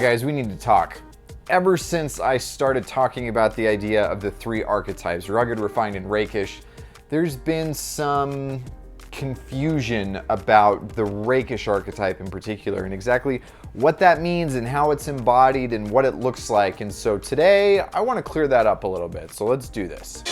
right, guys, we need to talk. Ever since I started talking about the idea of the three archetypes, rugged, refined, and rakish, there's been some confusion about the rakish archetype in particular and exactly what that means and how it's embodied and what it looks like. And so today I want to clear that up a little bit. So let's do this.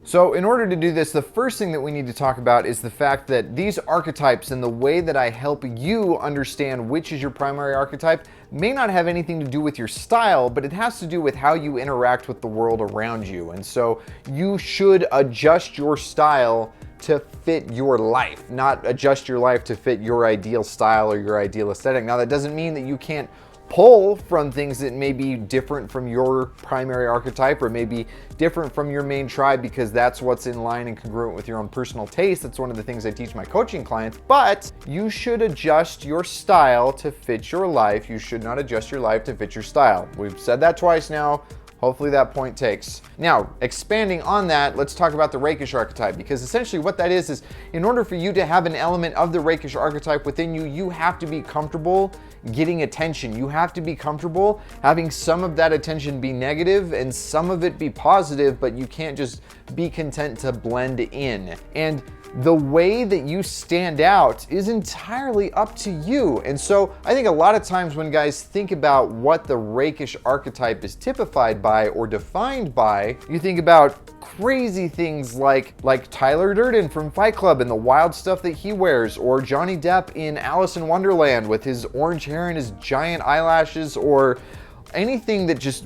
So in order to do this, the first thing that we need to talk about is the fact that these archetypes and the way that I help you understand which is your primary archetype may not have anything to do with your style, but it has to do with how you interact with the world around you. And so you should adjust your style to fit your life, not adjust your life to fit your ideal style or your ideal aesthetic. Now, that doesn't mean that you can't pull from things that may be different from your primary archetype or maybe different from your main tribe, because that's what's in line and congruent with your own personal taste. That's one of the things I teach my coaching clients. But you should adjust your style to fit your life. You should not adjust your life to fit your style. We've said that twice now. Hopefully that point takes. Now, expanding on that, let's talk about the rakish archetype, because essentially what that is in order for you to have an element of the rakish archetype within you, you have to be comfortable getting attention. You have to be comfortable having some of that attention be negative and some of it be positive, but you can't just be content to blend in. And the way that you stand out is entirely up to you. And so I think a lot of times when guys think about what the rakish archetype is typified by or defined by, you think about crazy things like Tyler Durden from Fight Club and the wild stuff that he wears, or Johnny Depp in Alice in Wonderland with his orange hair and his giant eyelashes, or anything that just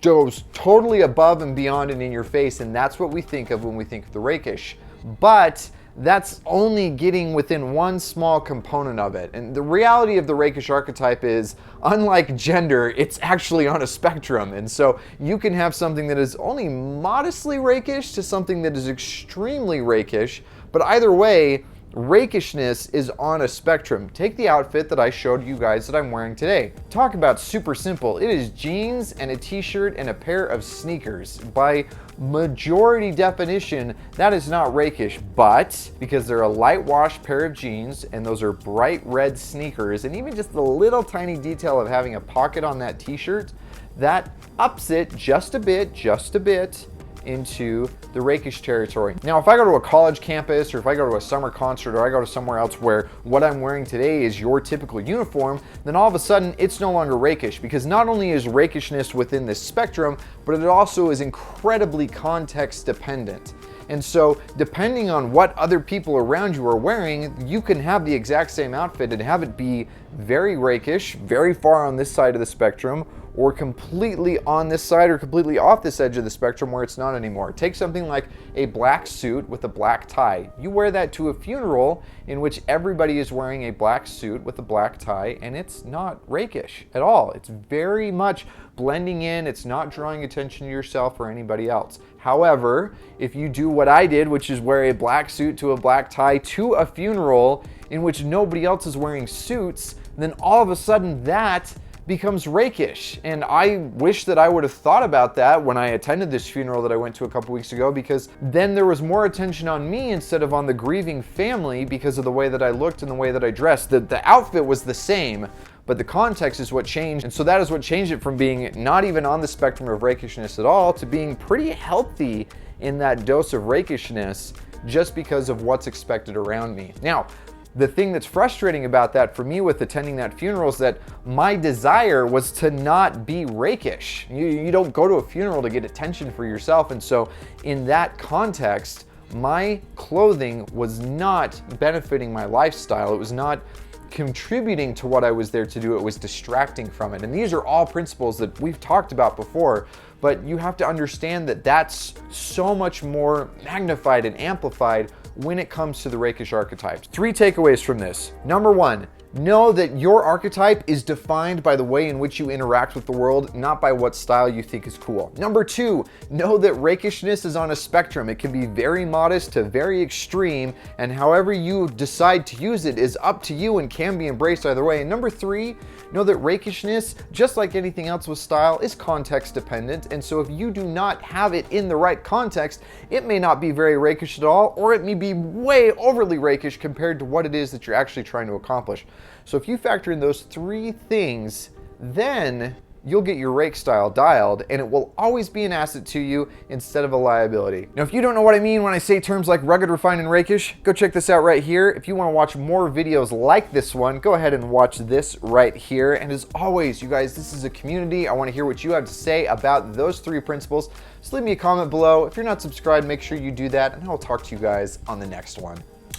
goes totally above and beyond and in your face. And that's what we think of when we think of the rakish. But that's only getting within one small component of it. And the reality of the rakish archetype is, unlike gender, it's actually on a spectrum. And so you can have something that is only modestly rakish to something that is extremely rakish, but either way, rakishness is on a spectrum. Take the outfit that I showed you guys that I'm wearing today. Talk about super simple. It is jeans and a t-shirt and a pair of sneakers. By majority definition, that is not rakish, but because they're a light wash pair of jeans and those are bright red sneakers, and even just the little tiny detail of having a pocket on that t-shirt, that ups it just a bit into the rakish territory. Now, if I go to a college campus, or if I go to a summer concert, or I go to somewhere else where what I'm wearing today is your typical uniform, then all of a sudden it's no longer rakish, because not only is rakishness within this spectrum, but it also is incredibly context dependent. And so depending on what other people around you are wearing, you can have the exact same outfit and have it be very rakish, very far on this side of the spectrum, or completely on this side or completely off this edge of the spectrum where it's not anymore. Take something like a black suit with a black tie. You wear that to a funeral in which everybody is wearing a black suit with a black tie, and it's not rakish at all. It's very much blending in. It's not drawing attention to yourself or anybody else. However, if you do what I did, which is wear a black suit to a black tie to a funeral in which nobody else is wearing suits, then all of a sudden that becomes rakish. And I wish that I would have thought about that when I attended this funeral that I went to a couple weeks ago, because then there was more attention on me instead of on the grieving family because of the way that I looked and the way that I dressed. The outfit was the same, but the context is what changed. And so that is what changed it from being not even on the spectrum of rakishness at all to being pretty healthy in that dose of rakishness just because of what's expected around me. Now, the thing that's frustrating about that for me with attending that funeral is that my desire was to not be rakish. You don't go to a funeral to get attention for yourself. And so in that context, my clothing was not benefiting my lifestyle. It was not contributing to what I was there to do. It was distracting from it. And these are all principles that we've talked about before, but you have to understand that that's so much more magnified and amplified when it comes to the rakish archetypes. 3 takeaways from this. Number 1, Know that your archetype is defined by the way in which you interact with the world, not by what style you think is cool. Number 2, know that rakishness is on a spectrum. It can be very modest to very extreme, and however you decide to use it is up to you and can be embraced either way. And number 3, know that rakishness, just like anything else with style, is context dependent, and so if you do not have it in the right context, it may not be very rakish at all, or it may be way overly rakish compared to what it is that you're actually trying to accomplish. So if you factor in those 3 things, then you'll get your rake style dialed, and it will always be an asset to you instead of a liability. Now, if you don't know what I mean when I say terms like rugged, refined, and rakish, go check this out right here. If you want to watch more videos like this one, go ahead and watch this right here. And as always, you guys, this is a community. I want to hear what you have to say about those 3 principles. So leave me a comment below. If you're not subscribed, make sure you do that, and I'll talk to you guys on the next one.